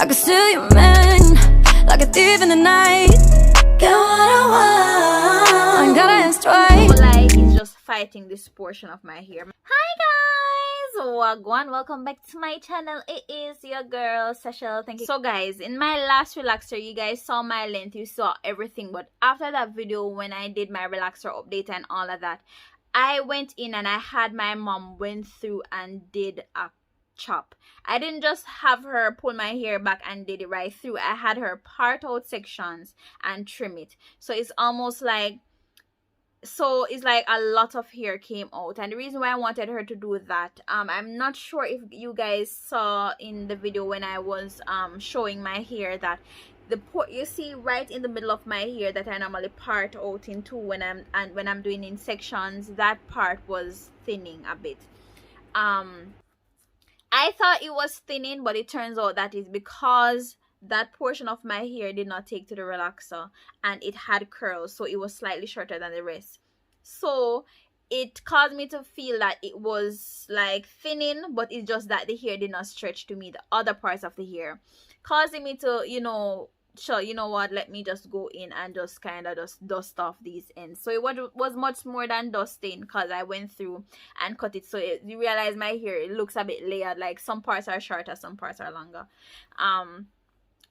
I can steal your man like a thief in the night. Get what I want, I ain't gotta ask twice. Like it's just fighting this portion of my hair. Hi guys, wagwan, welcome back to my channel. It is your girl Sashelle. Thank you. So guys, in my last relaxer you guys saw my length, you saw everything, but after that video when I did my relaxer update and all of that, I went in and I had my mom went through and did a chop. I didn't just have her pull my hair back and did it right through. I had her part out sections and trim it. So it's almost like, it's like a lot of hair came out, and the reason why I wanted her to do that, I'm not sure if you guys saw in the video when I was showing my hair that the you see right in the middle of my hair that I normally part out into when I'm doing in sections, that part was thinning a bit. I thought it was thinning, but it turns out that is because that portion of my hair did not take to the relaxer and it had curls, so it was slightly shorter than the rest. So it caused me to feel that it was like thinning, but it's just that the hair did not stretch to me the other parts of the hair, causing me to, you know what, let me just go in and just kind of just dust off these ends. So it was much more than dusting, because I went through and cut it, so you realize my hair, it looks a bit layered, like some parts are shorter, some parts are longer.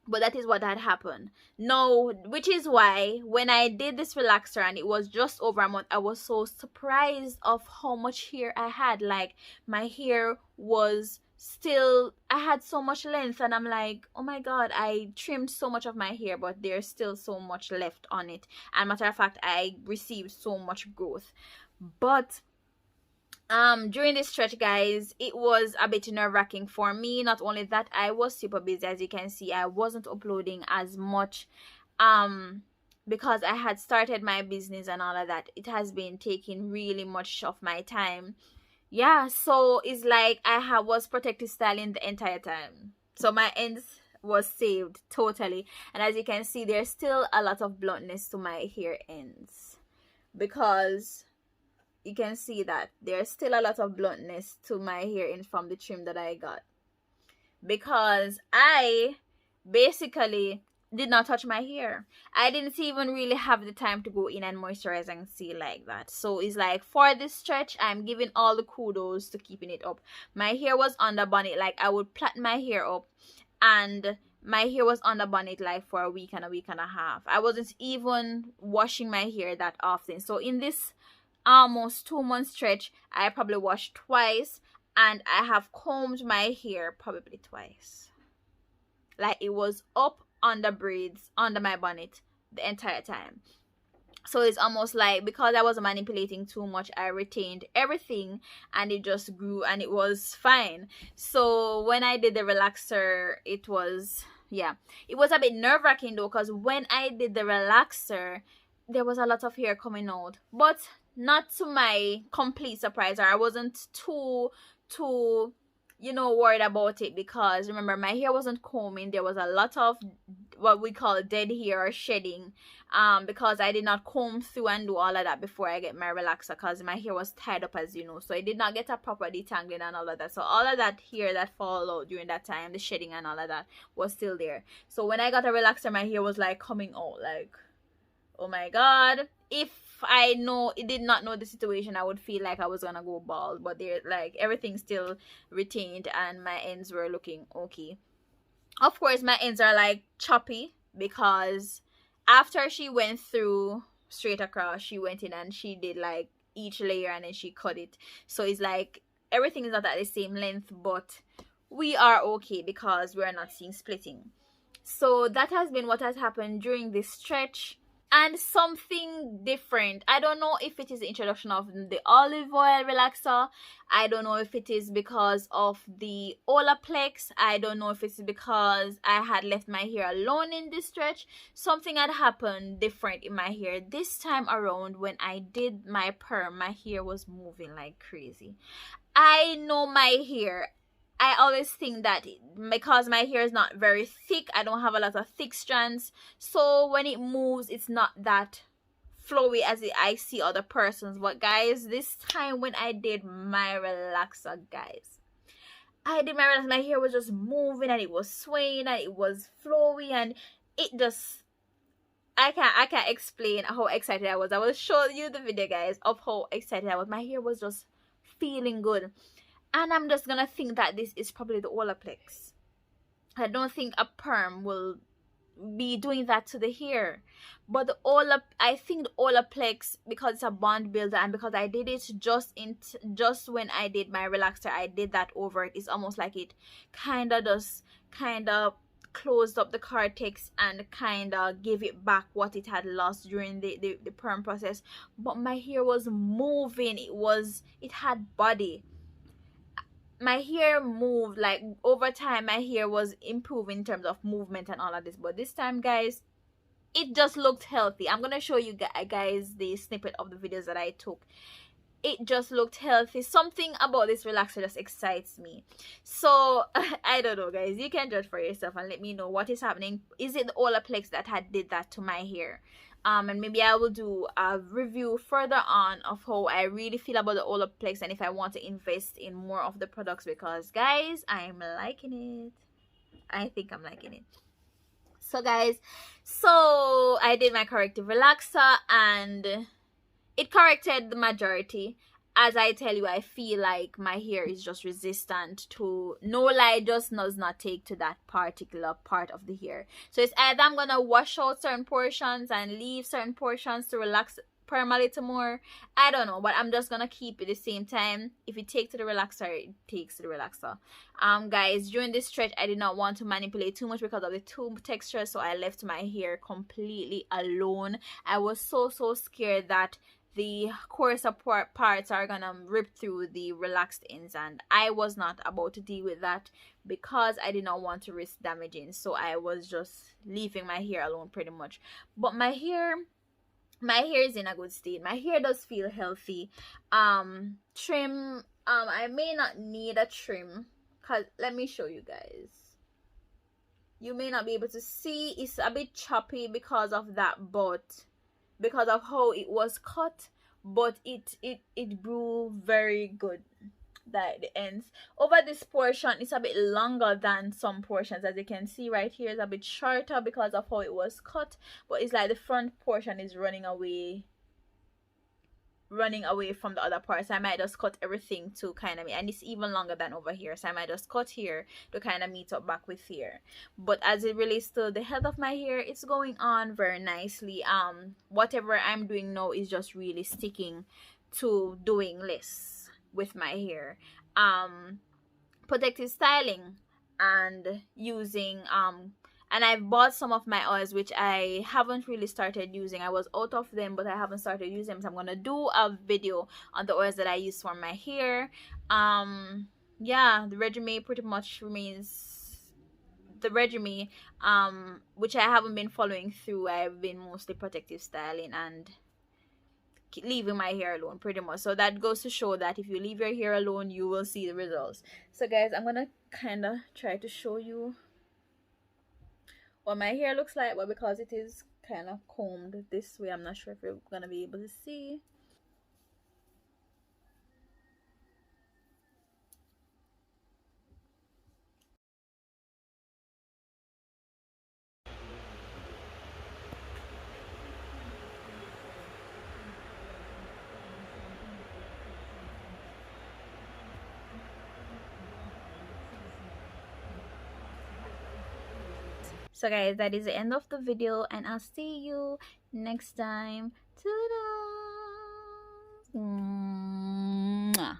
But that is what had happened now, which is why when I did this relaxer and it was just over a month, I was so surprised of how much hair I had. Like my hair was still, I had so much length, and I'm like, oh my god, I trimmed so much of my hair, but there's still so much left on it. And matter of fact, I received so much growth. But during this stretch guys, it was a bit nerve-wracking for me. Not only that, I was super busy. As you can see, I wasn't uploading as much because I had started my business and all of that. It has been taking really much of my time. Yeah, so it's like I was protective styling the entire time, so my ends was saved totally. And as you can see, there's still a lot of bluntness to my hair ends, because you can see that there's still a lot of bluntness to my hair in from the trim that I got, because I basically did not touch my hair. I didn't even really have the time to go in and moisturize and seal like that. So it's like, for this stretch, I'm giving all the kudos to keeping it up. My hair was on the bonnet, like I would plait my hair up, and my hair was on the bonnet like for a week and a half. I wasn't even washing my hair that often. So in this almost 2-month stretch, I probably washed twice, and I have combed my hair probably twice. Like it was up on the braids under my bonnet the entire time. So it's almost like, because I wasn't manipulating too much, I retained everything and it just grew and it was fine. So when I did the relaxer, it was a bit nerve-wracking though, because when I did the relaxer, there was a lot of hair coming out, but not to my complete surprise, or I wasn't too worried about it, because remember, my hair wasn't combing. There was a lot of what we call dead hair or shedding, because I did not comb through and do all of that before I get my relaxer, because my hair was tied up, as you know, so I did not get a proper detangling and all of that. So all of that hair that fall out during that time, the shedding and all of that, was still there. So when I got a relaxer, my hair was like coming out, like, oh my god. If I did not know the situation, I would feel like I was gonna go bald, but there, like, everything still retained and my ends were looking okay. Of course, my ends are like choppy, because after she went through straight across, she went in and she did like each layer and then she cut it. So it's like everything is not at the same length, but we are okay because we're not seeing splitting. So that has been what has happened during this stretch. And something different, I don't know if it is the introduction of the olive oil relaxer, I don't know if it is because of the Olaplex, I don't know if it's because I had left my hair alone in this stretch. Something had happened different in my hair this time around. When I did my perm, my hair was moving like crazy. I know my hair, I always think that because my hair is not very thick, I don't have a lot of thick strands, so when it moves, it's not that flowy as I see other persons. But guys, this time when I did my relaxer, guys, I did my hair was just moving and it was swaying and it was flowy, and it just, I can't explain how excited I was. I will show you the video, guys, of how excited I was. My hair was just feeling good. And I'm just gonna think that this is probably the Olaplex. I don't think a perm will be doing that to the hair, but I think the Olaplex, because it's a bond builder, and because I did it just when I did my relaxer, I did that over it. It's almost like it kind of closed up the cortex and kind of gave it back what it had lost during the perm process. But my hair was moving. It had body. My hair moved, like over time my hair was improving in terms of movement and all of this, but this time, guys, it just looked healthy. I'm gonna show you guys the snippet of the videos that I took. It just looked healthy. Something about this relaxer just excites me. So I don't know, guys, you can judge for yourself and let me know what is happening. Is it the Olaplex that had did that to my hair? And maybe I will do a review further on of how I really feel about the Olaplex, and if I want to invest in more of the products, because, guys, I'm liking it. I think I'm liking it. So, guys, so I did my corrective relaxer and it corrected the majority. As I tell you, I feel like my hair is just resistant to, no lie, just does not take to that particular part of the hair. So it's either I'm gonna wash out certain portions and leave certain portions to relax perm a little more. I don't know, but I'm just gonna keep it the same time. If it takes to the relaxer, it takes to the relaxer. Guys, during this stretch I did not want to manipulate too much because of the tube texture, so I left my hair completely alone. I was so scared that the coarser parts are gonna rip through the relaxed ends, and I was not about to deal with that because I did not want to risk damaging. So I was just leaving my hair alone pretty much. But my hair is in a good state. My hair does feel healthy. Trim, I may not need a trim, cause let me show you guys. You may not be able to see, it's a bit choppy because of that, but because of how it was cut, but it grew very good. That the ends over this portion is a bit longer than some portions. As you can see right here, is a bit shorter because of how it was cut, but it's like the front portion is running away from the other parts. I might just cut everything to kind of, and it's even longer than over here, so I might just cut here to kind of meet up back with here. But as it relates to the health of my hair, it's going on very nicely. Whatever I'm doing now is just really sticking to doing less with my hair. Protective styling and using and I've bought some of my oils which I haven't really started using. I was out of them, but I haven't started using them, so I'm gonna do a video on the oils that I use for my hair. Yeah, the Regimen pretty much remains the Regimen, which I haven't been following through. I've been mostly protective styling and leaving my hair alone pretty much. So that goes to show that if you leave your hair alone, you will see the results. So, guys, I'm gonna kind of try to show you what my hair looks like, but because it is kind of combed this way, I'm not sure if you're gonna be able to see. So, guys, that is the end of the video, and I'll see you next time. Ta-da! Mwah.